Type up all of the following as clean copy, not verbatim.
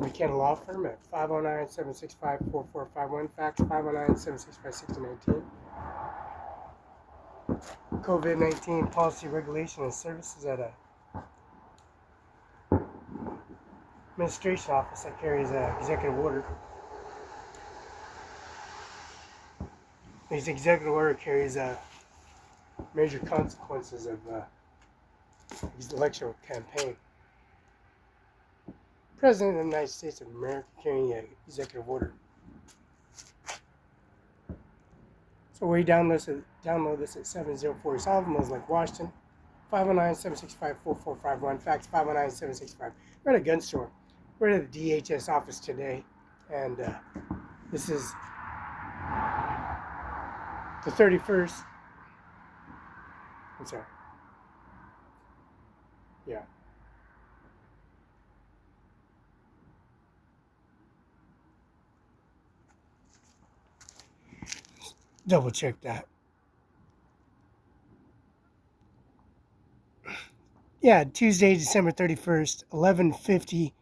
McKenna Law Firm at 509-765-4451, fax 509-765-6019. COVID-19 policy regulation and services at a administration office that carries an executive order. This executive order carries major consequences of his election campaign. President of the United States of America carrying an executive order. So we download this at 704 South Lake, Washington, 509-765-4451, fax 509-765. We're at a gun store. We're at the DHS office today, and this is the 31st. I'm sorry. Yeah. Double check that. Yeah, Tuesday, December 31st, 11:50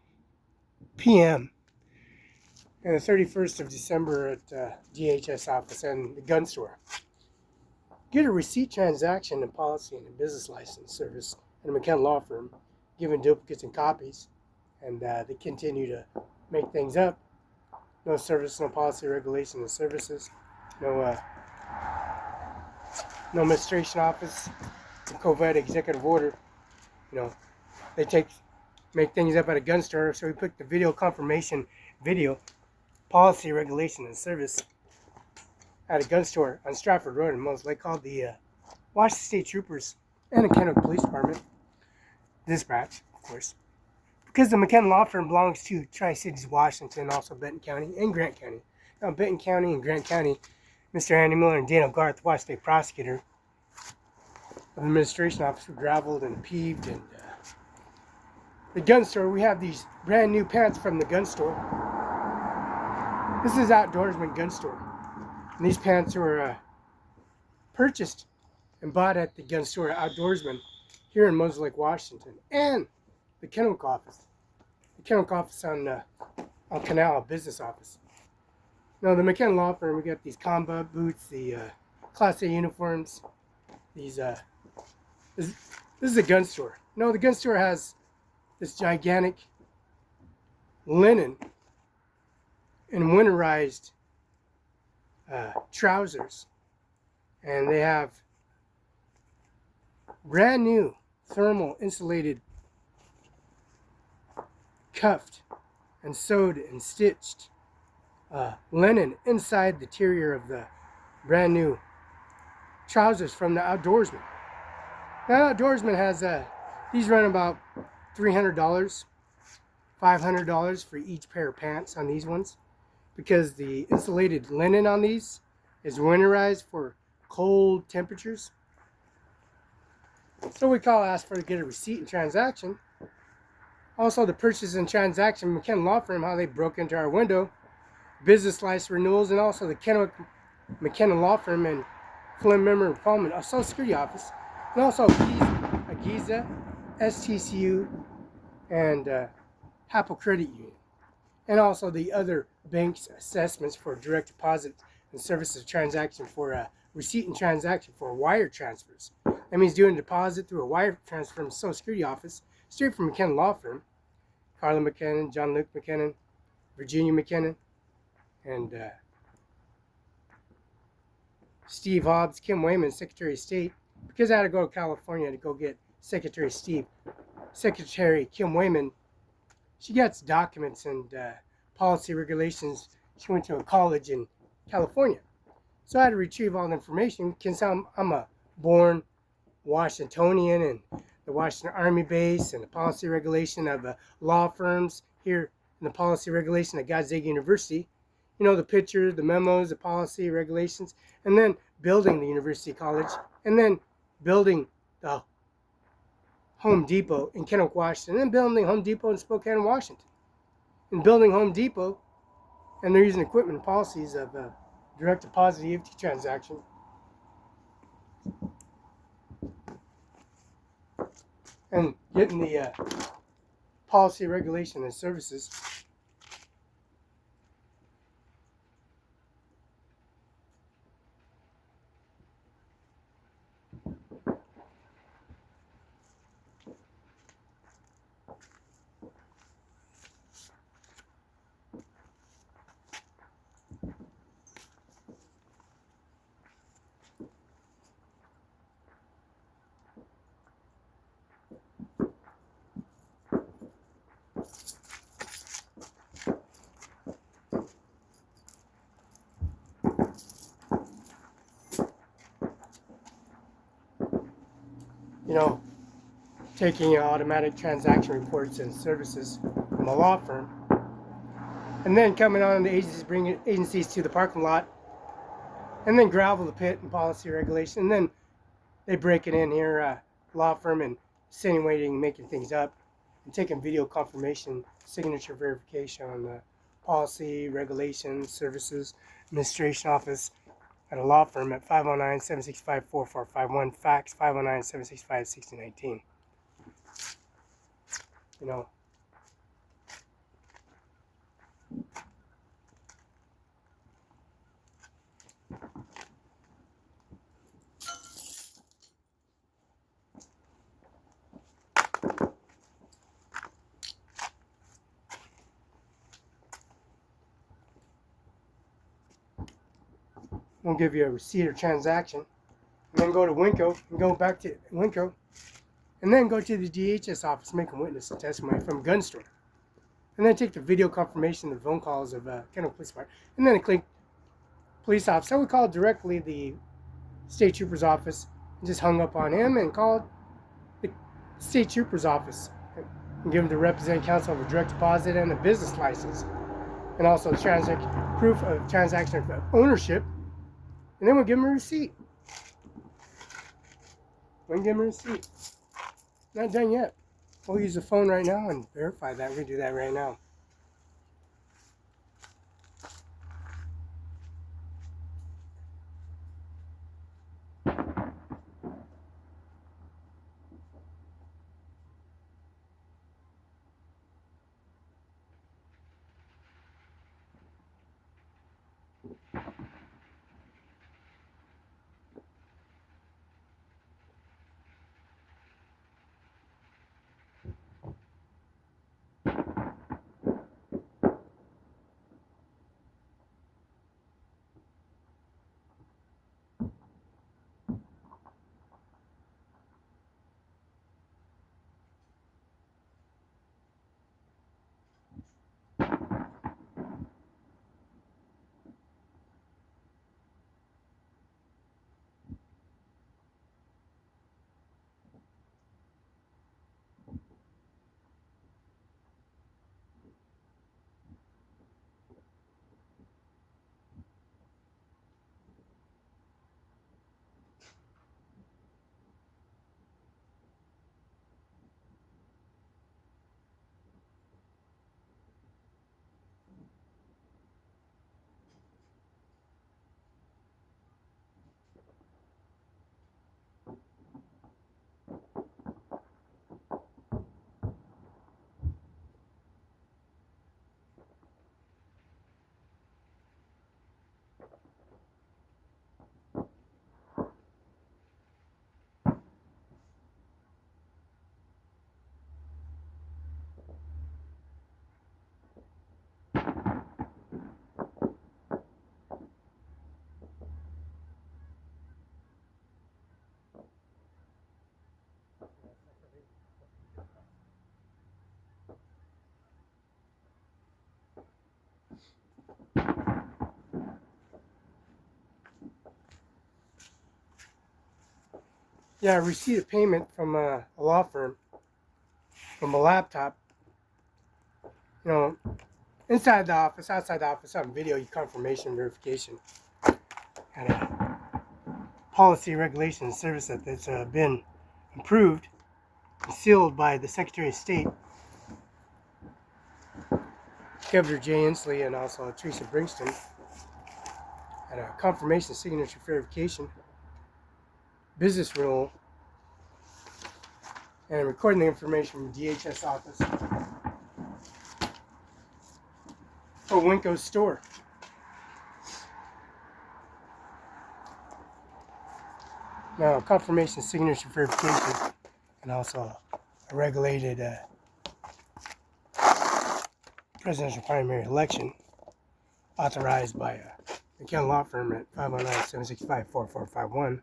p.m. And the 31st of December at DHS office and the gun store. Get a receipt, transaction, and policy and a business license service at a McKenna Law Firm, giving duplicates and copies, and they continue to make things up. No service, no policy, regulation, and services. No administration office, COVID executive order. You know, they make things up at a gun store. So we put the video confirmation video, policy, regulation, and service at a gun store on Stratford Road in Moses Lake, called the Washington State Troopers and the Kennewick Police Department dispatch, of course, because the McKenna Law Firm belongs to Tri-Cities, Washington, also Benton County and Grant County. Now, Benton County and Grant County, Mr. Andy Miller and Dana Garth, Washington State Prosecutor of the Administration Office, were graveled and peeved. And the gun store, we have these brand new pants from the gun store. This is Outdoorsman Gun Store. And these pants were purchased and bought at the gun store Outdoorsman here in Moses Lake, Washington, and the Kennewick office. The Kennewick office on Canal, business office. Now, the McKenna Law Firm, we got these combat boots, the Class A uniforms. These this is a gun store. No, the gun store has this gigantic linen and winterized trousers, and they have brand new thermal insulated, cuffed and sewed and stitched linen inside the interior of the brand new trousers from the Outdoorsman. Now, Outdoorsman has these run about $300, $500 for each pair of pants on these ones, because the insulated linen on these is winterized for cold temperatures. So we ask for to get a receipt and transaction. Also, the purchase and transaction, McKenna Law Firm, how they broke into our window, business license renewals, and also the Kennewick McKenna Law Firm and Flynn Member Appointment, a Social Security office, and also a Giza, STCU, and Happel Credit Union, and also the other bank's assessments for direct deposit and services transaction for receipt and transaction for wire transfers. That means doing a deposit through a wire transfer from the Social Security office straight from McKenna Law Firm. Carla McKinnon, John Luke McKinnon, Virginia McKinnon, and Steve Hobbs, Kim Wayman, Secretary of State. Because I had to go to California to go get Secretary Kim Wayman. She gets documents and policy regulations. She went to a college in California. So I had to retrieve all the information, because I'm a born Washingtonian, and the Washington Army base and the policy regulation of law firms here in the policy regulation at Gonzaga University. You know, the pictures, the memos, the policy regulations, and then building the University College, and then building the Home Depot in Kennewick, Washington, and then building Home Depot in Spokane, Washington, and building Home Depot, and they're using equipment and policies of direct deposit EFT transaction. And getting the policy, regulation, and services you know, taking automatic transaction reports and services from a law firm, and then coming on the agencies, bringing agencies to the parking lot, and then gravel the pit and policy regulation, and then they break it in here, law firm, and insinuating, making things up, and taking video confirmation, signature verification on the policy, regulations, services, administration office at a law firm at 509-765-4451, fax 509-765-6019. You know, we'll give you a receipt or transaction, and then go to Winco, and go back to Winco, and then go to the DHS office, make a witness and testimony from a gun store. And then take the video confirmation, the phone calls of Kendall Police Department, and then click police officer. We called directly the state trooper's office and just hung up on him and called the state trooper's office and give him the representative counsel of a direct deposit and a business license, and also proof of transaction of ownership. And then we'll give him a receipt. Not done yet. We'll use the phone right now and verify that. We're going to do that right now. Yeah, I received a payment from a law firm from a laptop. You know, inside the office, outside the office, on video confirmation verification. And a policy regulation service that's been approved and sealed by the Secretary of State, Governor Jay Inslee, and also Teresa Bringston. And a confirmation signature verification, business rule, and recording the information from the DHS office for Winco's store. Now, confirmation signature verification, and also a regulated presidential primary election authorized by the Ken Law Firm at 509-765-4451.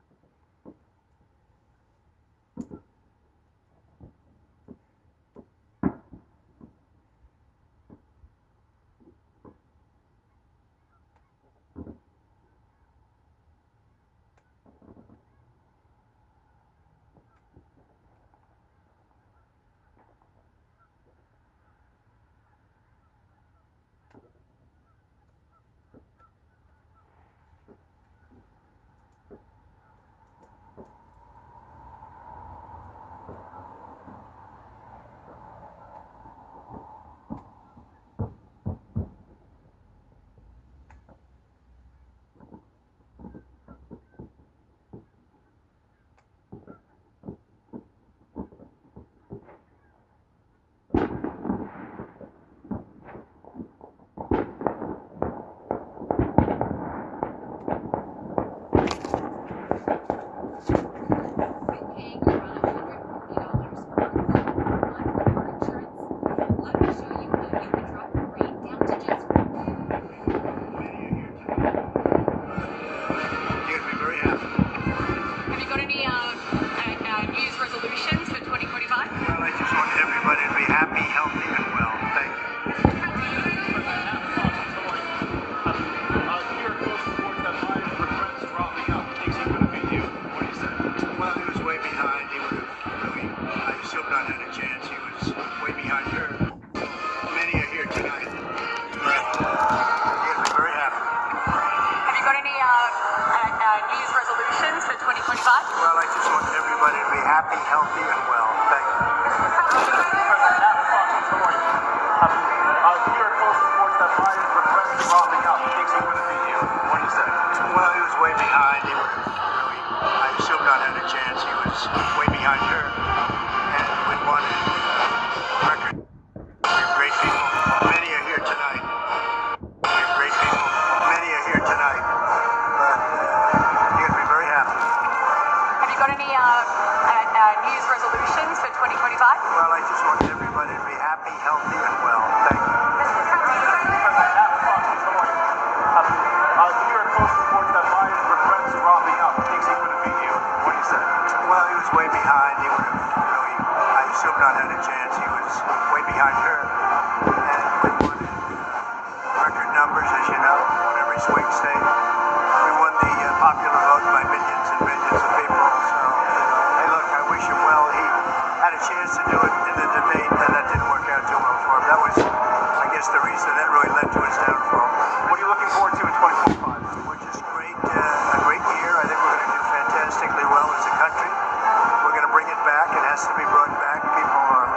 behind. He would have really, I assume, not had a chance. He was way behind her. Many are here tonight. But you're going to be very happy. Have you got any New Year's resolutions for 2025? Well, I just want everybody to be happy, healthy, and well. Thank you. Well, he was way behind. He would have really, I assume, not had a chance. He was way behind her. And we wanted record. You're great people. Many are here tonight. You're great people. Many are here tonight. But you're going to be very happy. Have you got any New Year's resolutions for 2025? Well, I just want everybody to be happy, healthy, and well. Thank you. Well, he was way behind. He would have really, I assume, not had a chance. He was way behind her. And we wanted record numbers, as you know, in every swing state. We won the popular vote by millions and millions of people. So, hey, look, I wish him well. He had a chance to do it in the debate, and that didn't work out too well for him. That was, I guess, the reason that really led to his downfall. What are you looking forward to in 2025? Which is great, a great year. I think we're going to do fantastically well as a country. We're going to bring it back. It has to be brought back. People are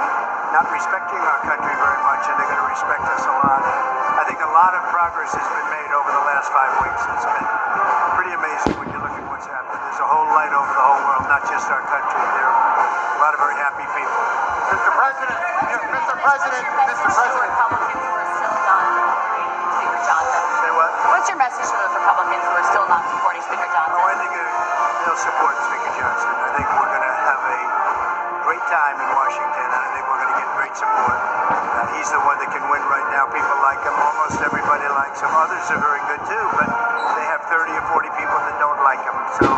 not respecting our country very much, and they're going to respect us a lot. I think a lot of progress has been made over the last 5 weeks. It's been pretty amazing when you look at what's happened. There's a whole light over the whole world, not just our country. There are a lot of very happy people. Mr. President, Mr. President, Mr. President. Republicans who are still not supporting Speaker Johnson. Say what? What's your message to those Republicans who are still not supporting Speaker Johnson? Oh, I think they'll support Speaker Johnson. I think we're going to have a great time in Washington, and I think we're going to get great support. He's the one that can win right now. People like him. Almost everybody likes him. Others are very good too, but they have 30 or 40 people that don't like him. So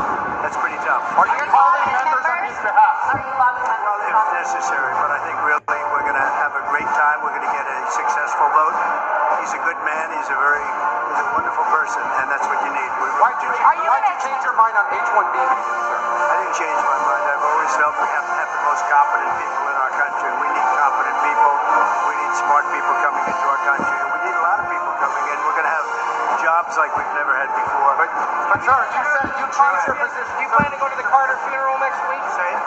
that's pretty tough. Are you calling members on his behalf? Are you lobbying members? Well, if necessary, but I think really we're going to have a great time. We're going to get a successful vote. He's a good man. He's a wonderful person, and that's what you need. Why'd you change your mind on H-1B, sir? I didn't change my mind. I've always felt we have to have the most competent people in our country. We need competent people. We need smart people coming into our country. And we need a lot of people coming in. We're going to have jobs like we've never had before. But sir, you said you changed your position. Do you plan to go to the Carter funeral next week? Say it?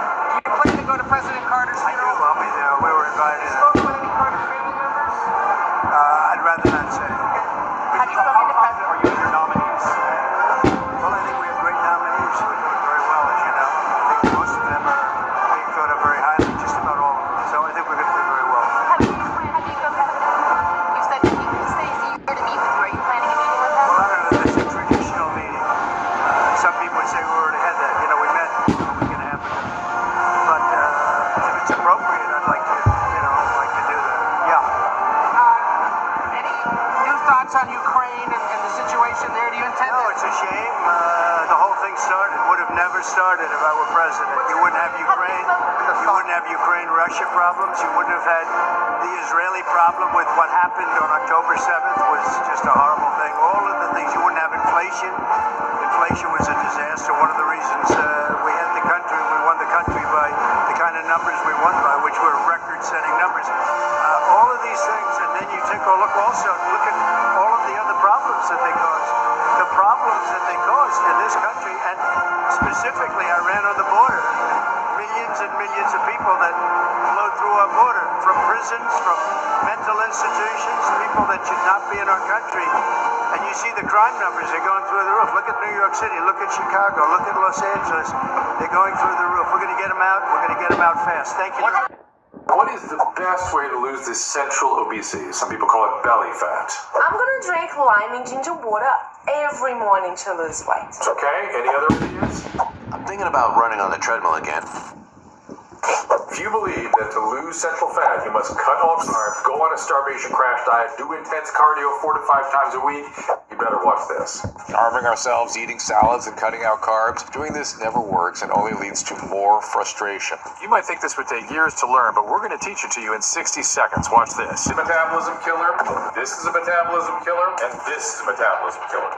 Do you plan to go to President Carter's I do. funeral? I'll be there. We were invited. Spoke to any Carter family members? I'd rather not say. Have you spoken to President? Are you your nominees? Well, I think we have great nominees. We're doing very well, as you know. I think most of them are being thought of very highly, just about all of them. So I think we're going to do very well. You said that he says you're to meet with you. Are you planning a meeting with him? Well, I don't know. That's a traditional meeting. Some people would say we already had that. You know, we met a week and a half ago. But if it's appropriate, I'd like to, do that. Yeah. Any new thoughts on Ukraine and the situation there? Do you intend No, to? it's a shame. The whole thing would have never started if I were president. You wouldn't have Ukraine. You wouldn't have Ukraine-Russia problems. You wouldn't have had the Israeli problem with what happened on October 7th was just a horrible thing. All of the things. You wouldn't have inflation. Inflation was a disaster. One of the reasons we had the country, we won the country by the kind of numbers we won by, which were record-setting numbers. All of these things, and then you take a look at all of the other problems that they caused. The problems that they caused in this country, and specifically Iran on the border. Millions and millions of people that flowed through our border, from prisons, from mental institutions, people that should not be in our country. And you see the crime numbers, they're going through the roof. Look at New York City, look at Chicago, look at Los Angeles. They're going through the roof. We're going to get them out. We're going to get them out fast. Thank you. What is the best way to lose this central obesity? Some people call it belly fat. I'm gonna drink lime and ginger water every morning to lose weight. Okay, any other ideas? I'm thinking about running on the treadmill again. If you believe that to lose central fat, you must cut all carbs, go on a starvation crash diet, do intense cardio 4 to 5 times a week, you better watch this. Starving ourselves, eating salads, and cutting out carbs, doing this never works and only leads to more frustration. You might think this would take years to learn, but we're going to teach it to you in 60 seconds. Watch this. Metabolism killer, this is a metabolism killer, and this is a metabolism killer.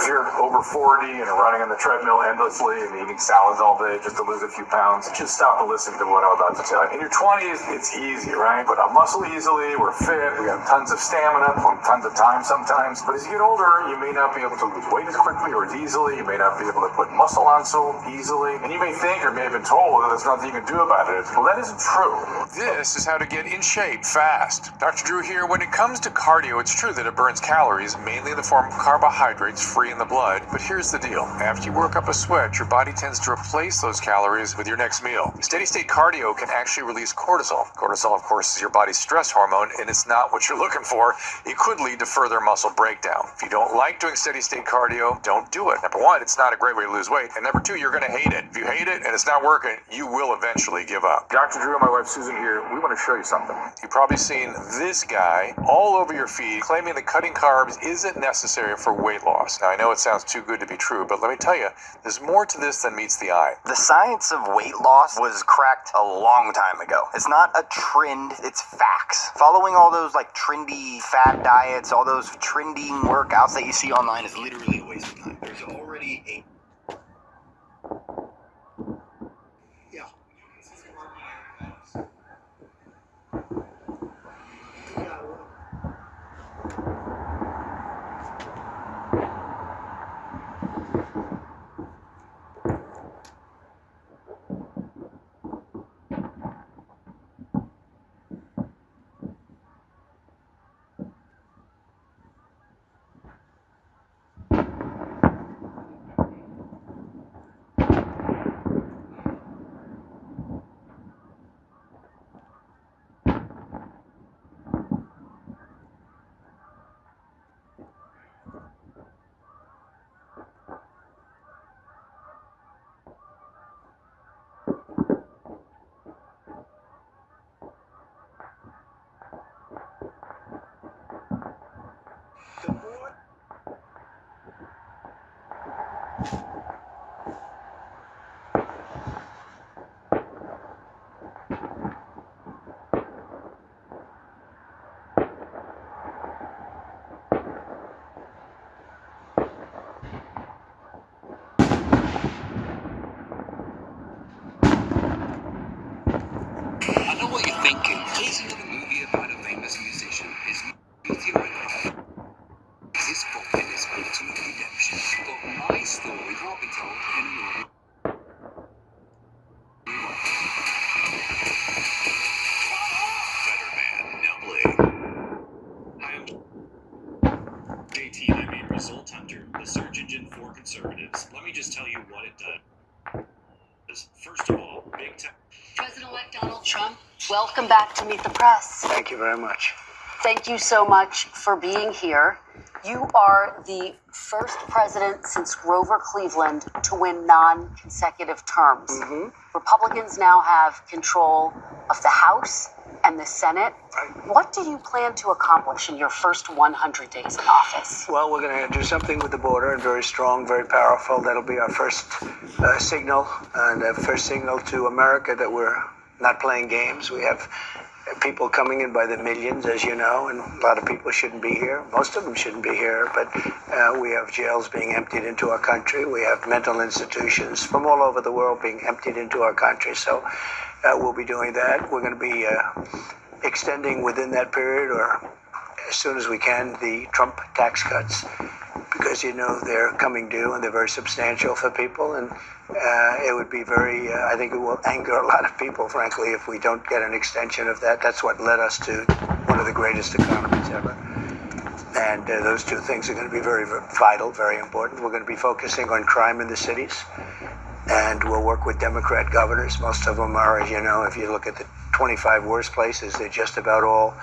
if you're over 40 and are running on the treadmill endlessly and eating salads all day just to lose a few pounds, just stop and listen to what I'm about to tell you. In your 20s, it's easy, right? Put on muscle easily, we're fit, we have tons of stamina, tons of time sometimes. But as you get older, you may not be able to lose weight as quickly or as easily. You may not be able to put muscle on so easily. And you may think or may have been told that there's nothing you can do about it. Well, that isn't true. This is how to get in shape fast. Dr. Drew here. When it comes to cardio, it's true that it burns calories, mainly in the form of carbohydrates free in the blood. But here's the deal. After you work up a sweat, your body tends to replace those calories with your next meal. Steady-state cardio can actually release cortisol. Cortisol, of course, is your body's stress hormone, and it's not what you're looking for. It could lead to further muscle breakdown. If you don't like doing steady-state cardio, don't do it. Number one, it's not a great way to lose weight. And number two, you're going to hate it. If you hate it and it's not working, you will eventually give up. Dr. Drew and my wife Susan here, we want to show you something. You've probably seen this guy all over your feed claiming that cutting carbs isn't necessary for weight loss. Now, I know it sounds too good to be true, but let me tell you, there's more to this than meets the eye. The science of weight loss was cracked a long time ago. It's not a trend, it's facts. Following all those like trendy fad diets, all those trendy workouts that you see online is literally a waste of time. There's already a I know what you're thinking. Please, another movie about a famous musician is theoretical. His fault in his ultimate redemption. But my story can't be told in a normal Better Man, now play. Hi, I'm JT, I'm a Result Hunter, the search engine for conservatives. Let me just tell you what it does. First of all, big tech. President-elect Donald Trump, welcome back to Meet the Press. Thank you very much. Thank you so much for being here. You are the first president since Grover Cleveland to win non-consecutive terms. Republicans now have control of the House and the Senate. What do you plan to accomplish in your first 100 days in office? Well, we're going to do something with the border, and very strong, very powerful. That'll be our first signal, and a first signal to America that we're not playing games. We have people coming in by the millions, as you know, and a lot of people shouldn't be here. Most of them shouldn't be here, but we have jails being emptied into our country. We have mental institutions from all over the world being emptied into our country. So we'll be doing that. We're going to be extending within that period, or as soon as we can, the Trump tax cuts, because you know they're coming due and they're very substantial for people, and it would be very, I think it will anger a lot of people, frankly, if we don't get an extension of that. That's what led us to one of the greatest economies ever. And those two things are going to be very, very vital, very important. We're going to be focusing on crime in the cities, and we'll work with Democrat governors. Most of them are, as you know, if you look at the 25 worst places, they're just about all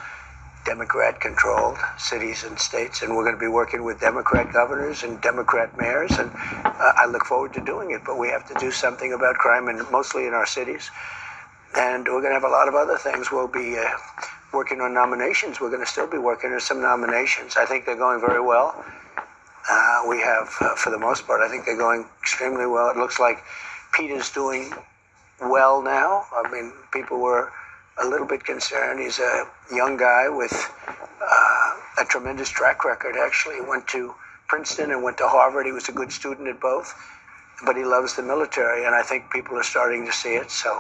Democrat-controlled cities and states, and we're going to be working with Democrat governors and Democrat mayors, and I look forward to doing it. But we have to do something about crime, and mostly in our cities. And we're going to have a lot of other things. We'll be working on nominations. We're going to still be working on some nominations. I think they're going very well. We have, for the most part, I think they're going extremely well. It looks like Peter's doing well now. I mean, people were a little bit concerned. He's a young guy with a tremendous track record, actually. He went to Princeton and went to Harvard. He was a good student at both, but he loves the military, and I think people are starting to see it. So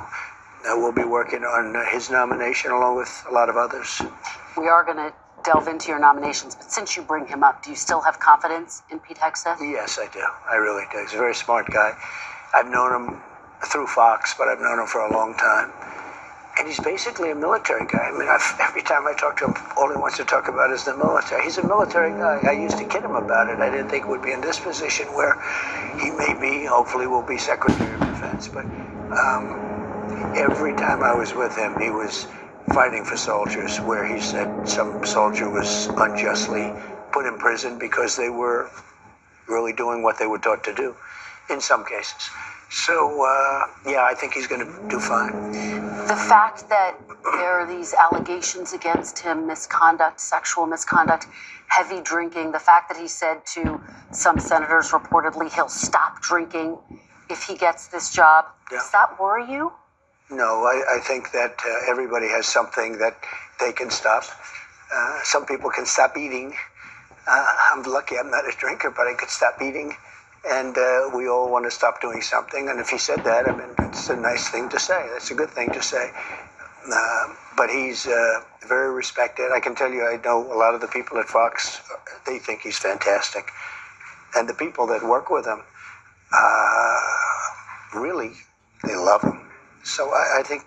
we'll be working on his nomination along with a lot of others. We are going to delve into your nominations, but since you bring him up, do you still have confidence in Pete Hegseth? Yes, I do. I really do. He's a very smart guy. I've known him through Fox, but I've known him for a long time. And he's basically a military guy. I mean, every time I talk to him, all he wants to talk about is the military. He's a military guy. I used to kid him about it. I didn't think would be in this position where he may be, hopefully will be Secretary of Defense. But every time I was with him, he was fighting for soldiers, where he said some soldier was unjustly put in prison because they were really doing what they were taught to do, in some cases. So, yeah, I think he's going to do fine. The fact that there are these allegations against him, misconduct, sexual misconduct, heavy drinking, the fact that he said to some senators reportedly he'll stop drinking if he gets this job, does that worry you? No, I think that everybody has something that they can stop. Some people can stop eating. I'm lucky I'm not a drinker, but I could stop eating. And we all want to stop doing something. And if he said that, I mean, it's a nice thing to say. That's a good thing to say. But he's very respected. I can tell you, I know a lot of the people at Fox, they think he's fantastic. And the people that work with him, really, they love him. So I think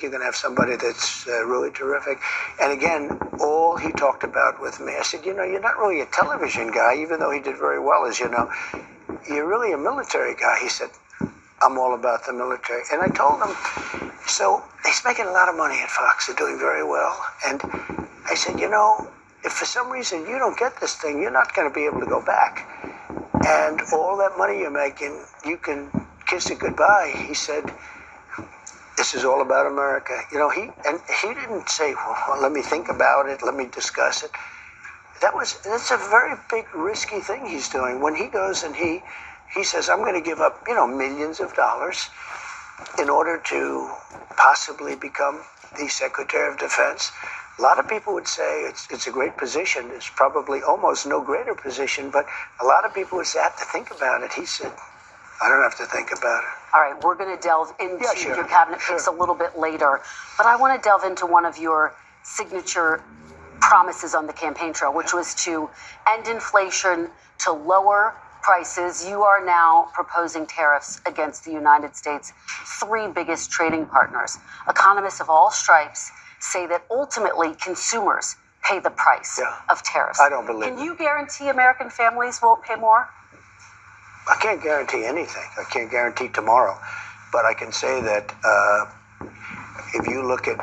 you're going to have somebody that's really terrific. And again, all he talked about with me, I said, you know, you're not really a television guy, even though he did very well, as you know. You're really a military guy. He said, I'm all about the military. And I told him, so he's making a lot of money at Fox. They're doing very well. And I said, you know, if for some reason you don't get this thing, you're not going to be able to go back. And all that money you're making, you can kiss it goodbye. He said, this is all about America. You know, he didn't say, well, let me think about it. Let me discuss it. That's a very big, risky thing he's doing. When he goes and he says, I'm going to give up, you know, millions of dollars in order to possibly become the Secretary of Defense. A lot of people would say it's a great position. It's probably almost no greater position, but a lot of people would say, I have to think about it. He said, I don't have to think about it. All right, we're going to delve into your cabinet picks a little bit later, but I want to delve into one of your signature promises on the campaign trail, which was to end inflation, to lower prices. You are now proposing tariffs against the United States' three biggest trading partners. Economists of all stripes say that ultimately consumers pay the price of tariffs. I don't believe Can you guarantee American families won't pay more? I can't guarantee anything. I can't guarantee tomorrow. But I can say that if you look at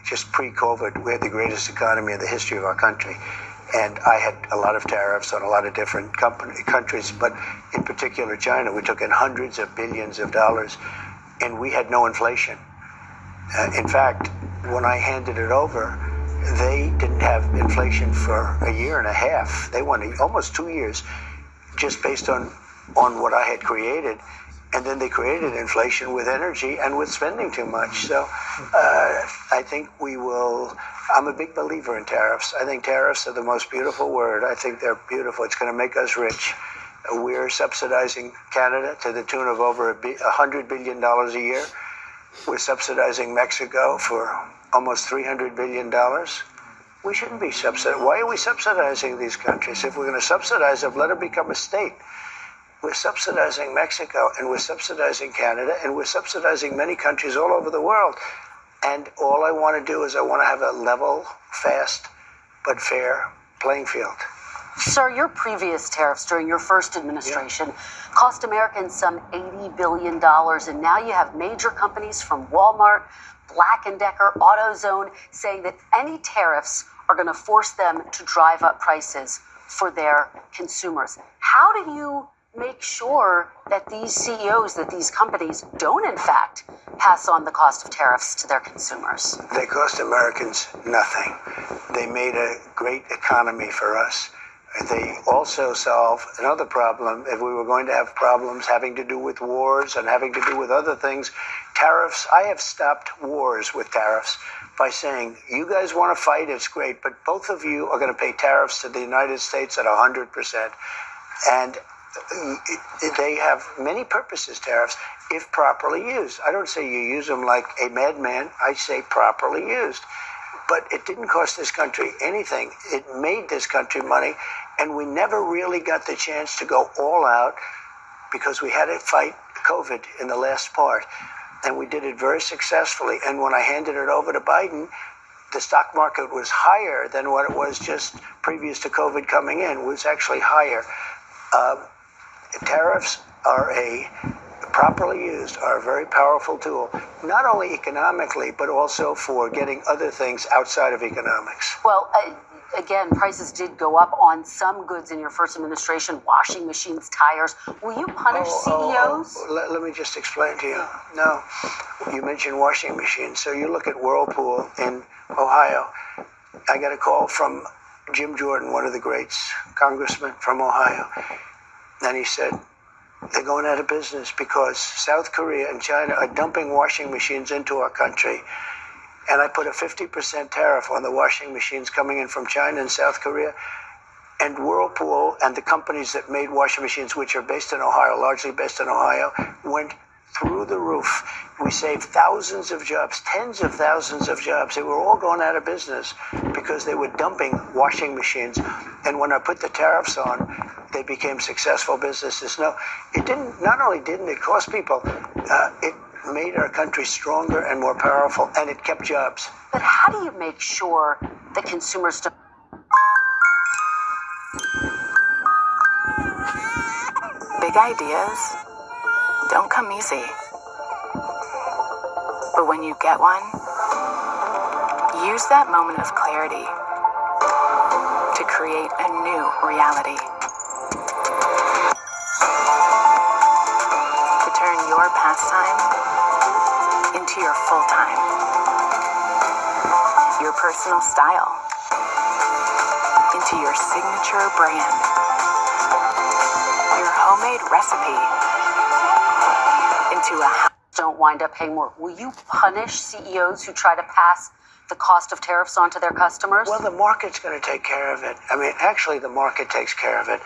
just pre-COVID, we had the greatest economy in the history of our country. And I had a lot of tariffs on a lot of different countries, but in particular China. We took in hundreds of billions of dollars, and we had no inflation. In fact, when I handed it over, they didn't have inflation for a year and a half. They went almost 2 years just based on what I had created. And then they created inflation with energy and with spending too much. So I think I'm a big believer in tariffs. I think tariffs are the most beautiful word. I think they're beautiful. It's going to make us rich. We're subsidizing Canada to the tune of over $100 billion a year. We're subsidizing Mexico for almost $300 billion. We shouldn't be subsidizing. Why are we subsidizing these countries? If we're going to subsidize them, let them become a state. We're subsidizing Mexico, and we're subsidizing Canada, and we're subsidizing many countries all over the world. And all I want to do is I want to have a level, fast, but fair playing field. Sir, your previous tariffs during your first administration cost Americans some $80 billion, and now you have major companies from Walmart, Black & Decker, AutoZone saying that any tariffs are going to force them to drive up prices for their consumers. How do you make sure that these CEOs, that these companies don't in fact pass on the cost of tariffs to their consumers? They cost Americans nothing. They made a great economy for us. They also solve another problem. If we were going to have problems having to do with wars and having to do with other things, tariffs, I have stopped wars with tariffs by saying, you guys want to fight, it's great, but both of you are going to pay tariffs to the United States at 100%. And they have many purposes, tariffs, if properly used. I don't say you use them like a madman. I say properly used. But it didn't cost this country anything. It made this country money, and we never really got the chance to go all out because we had to fight COVID in the last part. And we did it very successfully. And when I handed it over to Biden, the stock market was higher than what it was just previous to COVID coming in. It was actually higher. Tariffs are properly used, are a very powerful tool, not only economically, but also for getting other things outside of economics. Well, again, prices did go up on some goods in your first administration, washing machines, tires. Will you punish CEOs? Let me just explain to you. No, you mentioned washing machines. So you look at Whirlpool in Ohio. I got a call from Jim Jordan, one of the greats, congressman from Ohio. And he said, they're going out of business because South Korea and China are dumping washing machines into our country. And I put a 50% tariff on the washing machines coming in from China and South Korea. And Whirlpool and the companies that made washing machines, which are based in Ohio, largely based in Ohio, went through the roof. We saved thousands of jobs, tens of thousands of jobs. They were all going out of business because they were dumping washing machines. And when I put the tariffs on, they became successful businesses. No, it didn't. Not only didn't it cost people, it made our country stronger and more powerful, and it kept jobs. But how do you make sure that consumers don't? Big ideas don't come easy. But when you get one, use that moment of clarity to create a new reality. To turn your pastime into your full-time. Your personal style into your signature brand. Your homemade recipe into a don't wind up paying more. Will you punish CEOs who try to pass the cost of tariffs on to their customers? Well, the market's going to take care of it. I mean, actually, the market takes care of it.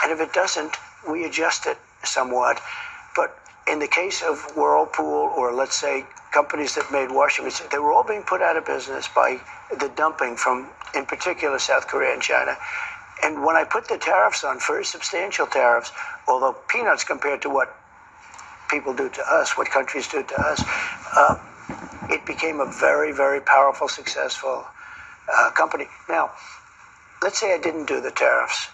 And if it doesn't, we adjust it somewhat. But in the case of Whirlpool, or let's say companies that made washing machines, they were all being put out of business by the dumping from, in particular, South Korea and China. And when I put the tariffs on, very substantial tariffs, although peanuts compared to what people do to us, what countries do to us, it became a very, very powerful, successful company. Now, let's say I didn't do the tariffs.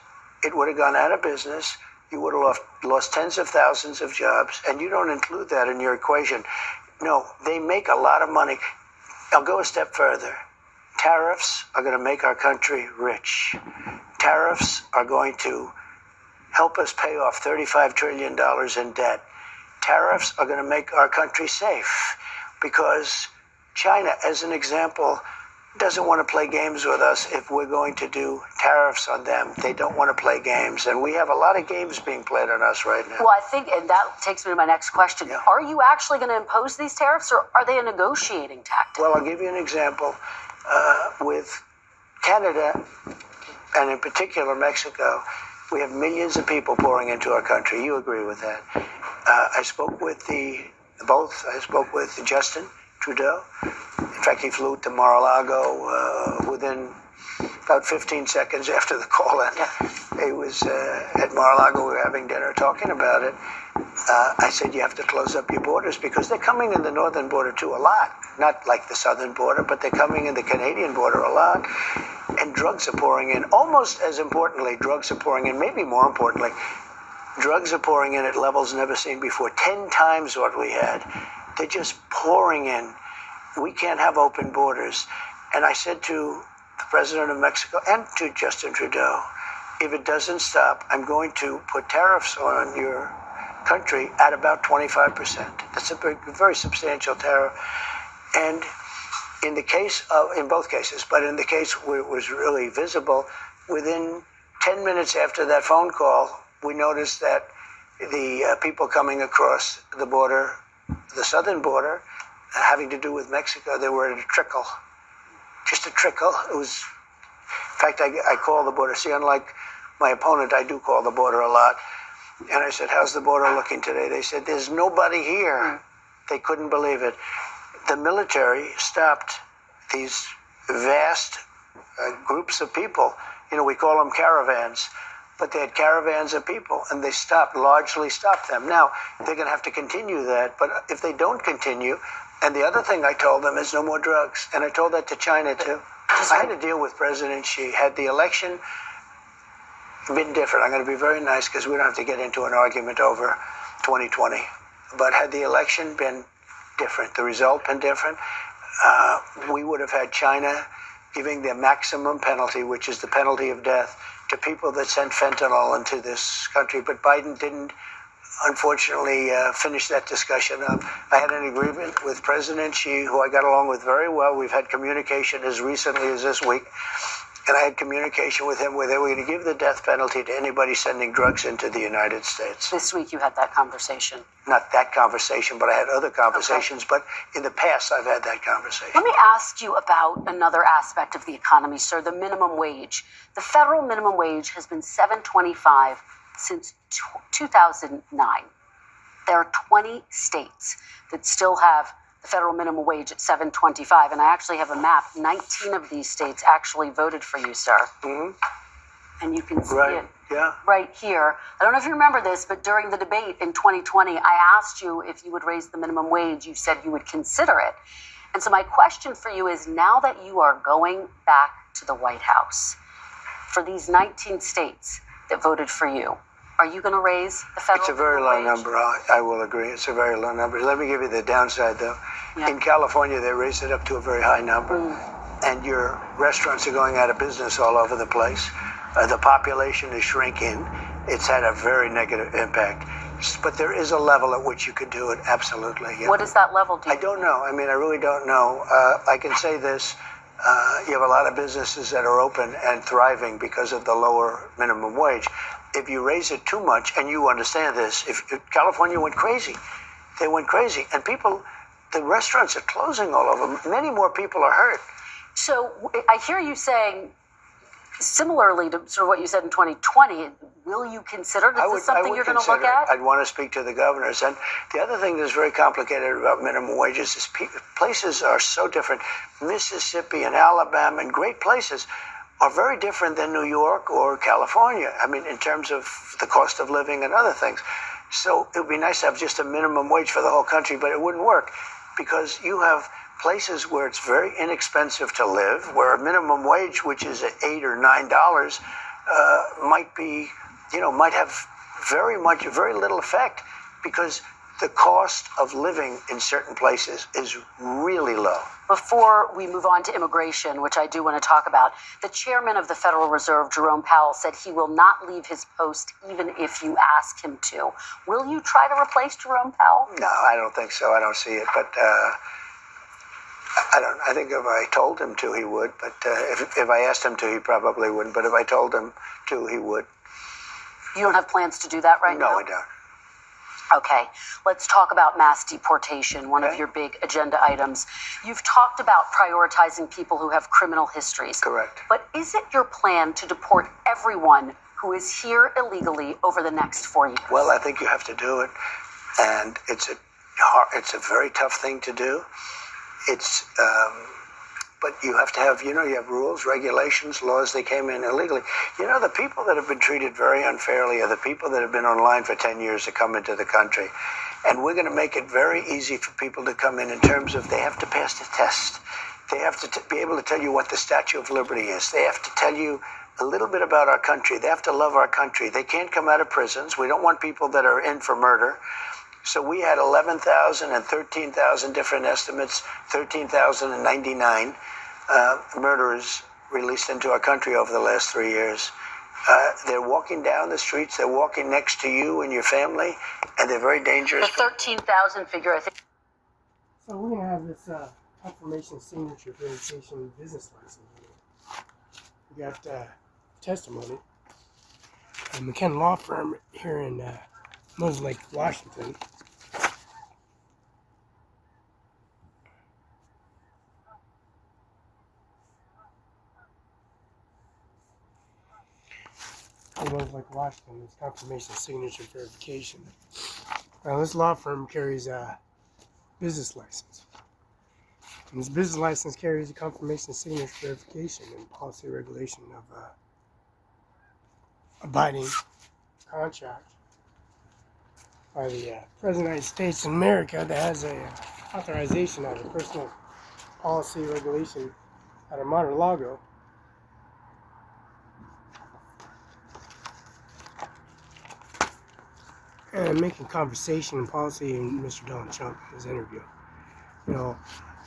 It would have gone out of business. You would have lost tens of thousands of jobs, and you don't include that in your equation. No, they make a lot of money. I'll go a step further. Tariffs are going to make our country rich. Tariffs are going to help us pay off $35 trillion in debt. Tariffs are going to make our country safe because China, as an example, doesn't want to play games with us if we're going to do tariffs on them. They don't want to play games. And we have a lot of games being played on us right now. Well, I think, and that takes me to my next question. Yeah. Are you actually going to impose these tariffs, or are they a negotiating tactic? Well, I'll give you an example. With Canada, and in particular Mexico, we have millions of people pouring into our country. You agree with that? I spoke with I spoke with Justin Trudeau. In fact, he flew to Mar-a-Lago within about 15 seconds after the call ended. He was at Mar-a-Lago. We were having dinner talking about it. I said, you have to close up your borders because they're coming in the northern border too a lot. Not like the southern border, but they're coming in the Canadian border a lot. And drugs are pouring in. Almost as importantly, drugs are pouring in, maybe more importantly, drugs are pouring in at levels never seen before, 10 times what we had. They're just pouring in. We can't have open borders. And I said to the president of Mexico and to Justin Trudeau, if it doesn't stop, I'm going to put tariffs on your country at about 25%. That's a very substantial tariff. And in the case of, in both cases, but in the case where it was really visible, within 10 minutes after that phone call, we noticed that the people coming across the border, the southern border, having to do with Mexico, they were at a trickle. Just a trickle. It was, in fact, I call the border. See, unlike my opponent, I do call the border a lot. And I said, how's the border looking today? They said, there's nobody here. They couldn't believe it. The military stopped these vast groups of people. You know, we call them caravans, but they had caravans of people, and they largely stopped them. Now, they're going to have to continue that, but if they don't continue, and the other thing I told them is no more drugs, and I told that to China too. I had to deal with President Xi. Had the election been different, I'm going to be very nice because we don't have to get into an argument over 2020, but had the election been different, the result been different, we would have had China giving the maximum penalty, which is the penalty of death, to people that sent fentanyl into this country. But Biden didn't, unfortunately, finish that discussion up. I had an agreement with President Xi, who I got along with very well. We've had communication as recently as this week. And I had communication with him where they were going to give the death penalty to anybody sending drugs into the United States. This week you had that conversation. Not that conversation, but I had other conversations. Okay. But in the past, I've had that conversation. Let me ask you about another aspect of the economy, sir, the minimum wage. The federal minimum wage has been $7.25 since 2009. There are 20 states that still have the federal minimum wage at $7.25, and I actually have a map. 19 of these states actually voted for you, sir. Mm-hmm. And you can see it right here. I don't know if you remember this, but during the debate in 2020, I asked you if you would raise the minimum wage. You said you would consider it. And so my question for you is, now that you are going back to the White House, for these 19 states that voted for you, are you going to raise the federal minimum wage? It's a very low number. I will agree. It's a very low number. Let me give you the downside, though. Yeah. In California, they raised it up to a very high number. And your restaurants are going out of business all over the place. The population is shrinking. It's had a very negative impact. But there is a level at which you could do it, absolutely. Yeah. What is that level? I don't know. I mean, I really don't know. I can say this. You have a lot of businesses that are open and thriving because of the lower minimum wage. If you raise it too much, and you understand this, if California went crazy, they went crazy. And people, the restaurants are closing all over. Many more people are hurt. So I hear you saying, similarly to sort of what you said in 2020, will you consider this something you're going to look at? I'd want to speak to the governors. And the other thing that's very complicated about minimum wages is places are so different. Mississippi and Alabama and great places are very different than New York or California. I mean, in terms of the cost of living and other things. So it would be nice to have just a minimum wage for the whole country, but it wouldn't work because you have places where it's very inexpensive to live, where a minimum wage, which is at $8 or $9, might have very little effect because the cost of living in certain places is really low. Before we move on to immigration, which I do want to talk about, the chairman of the Federal Reserve, Jerome Powell, said he will not leave his post even if you ask him to. Will you try to replace Jerome Powell? No, I don't think so. I don't see it. But I think if I told him to, he would. But if I asked him to, he probably wouldn't. But if I told him to, he would. You don't have plans to do that right now? No, I don't. Okay, let's talk about mass deportation, one of your big agenda items. You've talked about prioritizing people who have criminal histories. Correct. But is it your plan to deport everyone who is here illegally over the next 4 years? Well, I think you have to do it. And it's a very tough thing to do. But you have to have, you have rules, regulations, laws. They came in illegally. The people that have been treated very unfairly are the people that have been online for 10 years to come into the country. And we're going to make it very easy for people to come in terms of they have to pass the test. They have to be able to tell you what the Statue of Liberty is. They have to tell you a little bit about our country. They have to love our country. They can't come out of prisons. We don't want people that are in for murder. So we had 11,000 and 13,000 different estimates, 13,099 murderers released into our country over the last 3 years. They're walking down the streets. They're walking next to you and your family, and they're very dangerous. The 13,000 figure, I think. So we're going to have this confirmation signature verification business license. We got testimony from the McKen Law Firm here in Moses Lake, Washington. the ones like Washington, is confirmation signature verification. Now, this law firm carries a business license. And this business license carries a confirmation signature verification and policy regulation of abiding contract by the President of the United States of America that has a authorization of a personal policy regulation out of Mar-a-Lago. And making conversation and policy in Mr. Donald Trump in his interview. You know,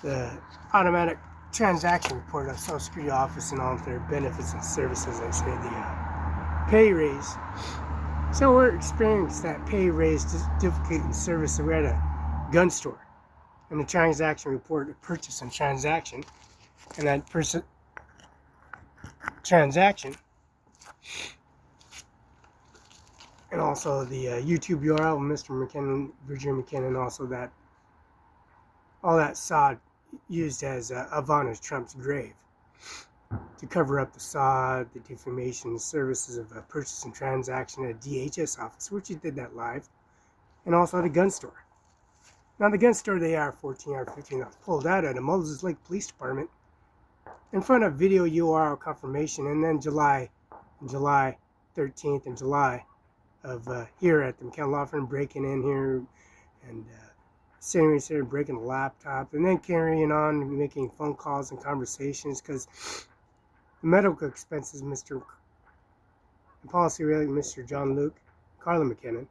the automatic transaction report of Social Security Office and all their benefits and services, they say the pay raise. So we're experiencing that pay raise certificate and service. So we're at a gun store. And the transaction report of purchase and transaction. And that transaction. And also the YouTube URL of Mr. McKinnon, Virginia McKinnon, also that all that sod used as Ivanka Trump's grave to cover up the sod, the defamation services of purchase and transaction at a DHS office, which he did that live, and also at a gun store. Now the gun store, the AR-14, AR-15, that was pulled out at a Moses Lake Police Department in front of video URL confirmation, and then July 13th and July of here at the McKenna Law Firm, breaking in here and sitting there breaking the laptop, and then carrying on making phone calls and conversations because the medical expenses, Mr. Policy Regulation, Mr. John Luke, Carla McKinnon,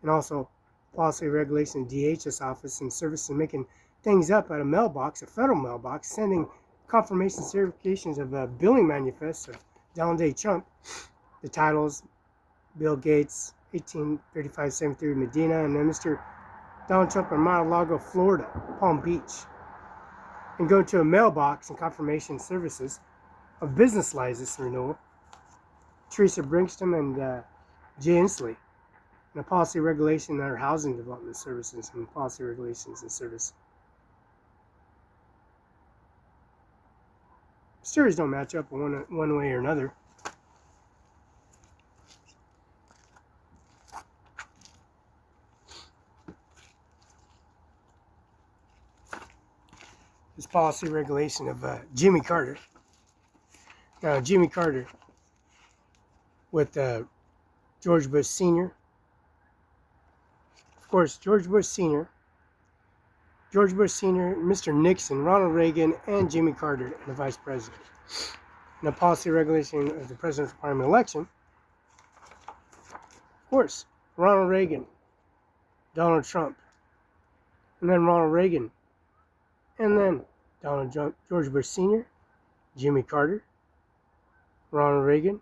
and also Policy Regulation DHS office and services making things up at a mailbox, a federal mailbox, sending confirmation certifications of billing manifests of Donald J. Trump, the titles, Bill Gates, 1835-73 Medina, and then Mr. Donald Trump in Mar-a-Lago, Florida, Palm Beach, and go to a mailbox and confirmation services of business license renewal, Teresa Brinkston and Jay Inslee, and a policy regulation that are housing development services and policy regulations and service. Stories don't match up one way or another. This policy regulation of Jimmy Carter. Now, Jimmy Carter with George Bush Sr. Of course, George Bush Sr., Mr. Nixon, Ronald Reagan, and Jimmy Carter, and the Vice President. And the policy regulation of the President's primary election. Of course, Ronald Reagan, Donald Trump, and then Ronald Reagan, and then George Bush Sr., Jimmy Carter, Ronald Reagan,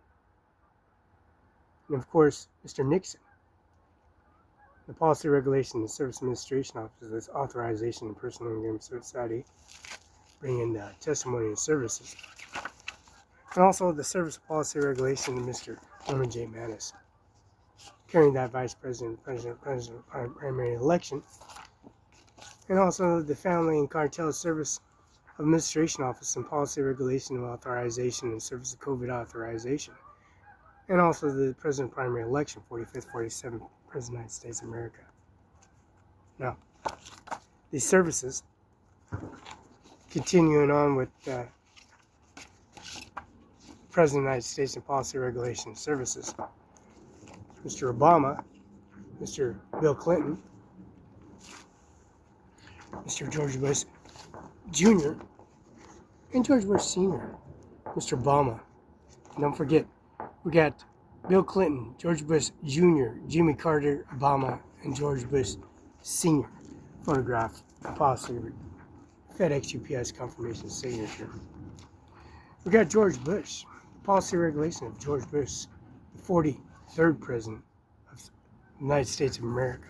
and of course, Mr. Nixon. The Policy Regulation and Service Administration Office authorization and personal agreement society, bringing testimony and services. And also the Service Policy Regulation of Mr. Norman J. Manis, carrying that Vice President primary election. And also the Family and Cartel Service Administration Office and Policy Regulation of Authorization and Service of COVID Authorization. And also the President primary election, 45th, 47th President of the United States of America. Now, these services, continuing on with President of the United States and Policy Regulation Services, Mr. Obama, Mr. Bill Clinton, Mr. George Bush Jr., and George Bush Sr., Mr. Obama. And don't forget, we got Bill Clinton, George Bush Jr., Jimmy Carter, Obama, and George Bush Sr. photograph policy FedEx UPS confirmation signature. We got George Bush, policy regulation of George Bush, the 43rd President of the United States of America.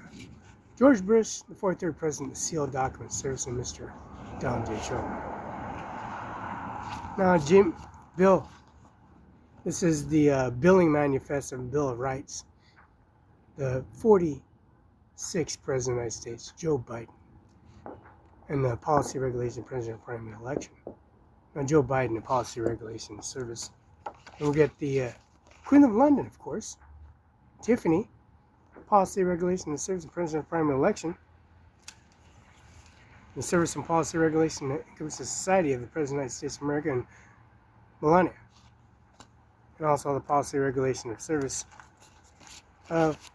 George Bush, the 43rd President, the sealed document servicing Mr. Donald J. Trump. Now, Bill, this is the billing manifest of Bill of Rights. The 46th President of the United States, Joe Biden, and the policy regulation President primary election. Now, Joe Biden, the policy regulation service. And we'll get the Queen of London, of course. Tiffany, policy regulation and service of president primary election. The service and policy regulation that gives the society of the President of the United States of America and Melania. And also the policy regulation of service of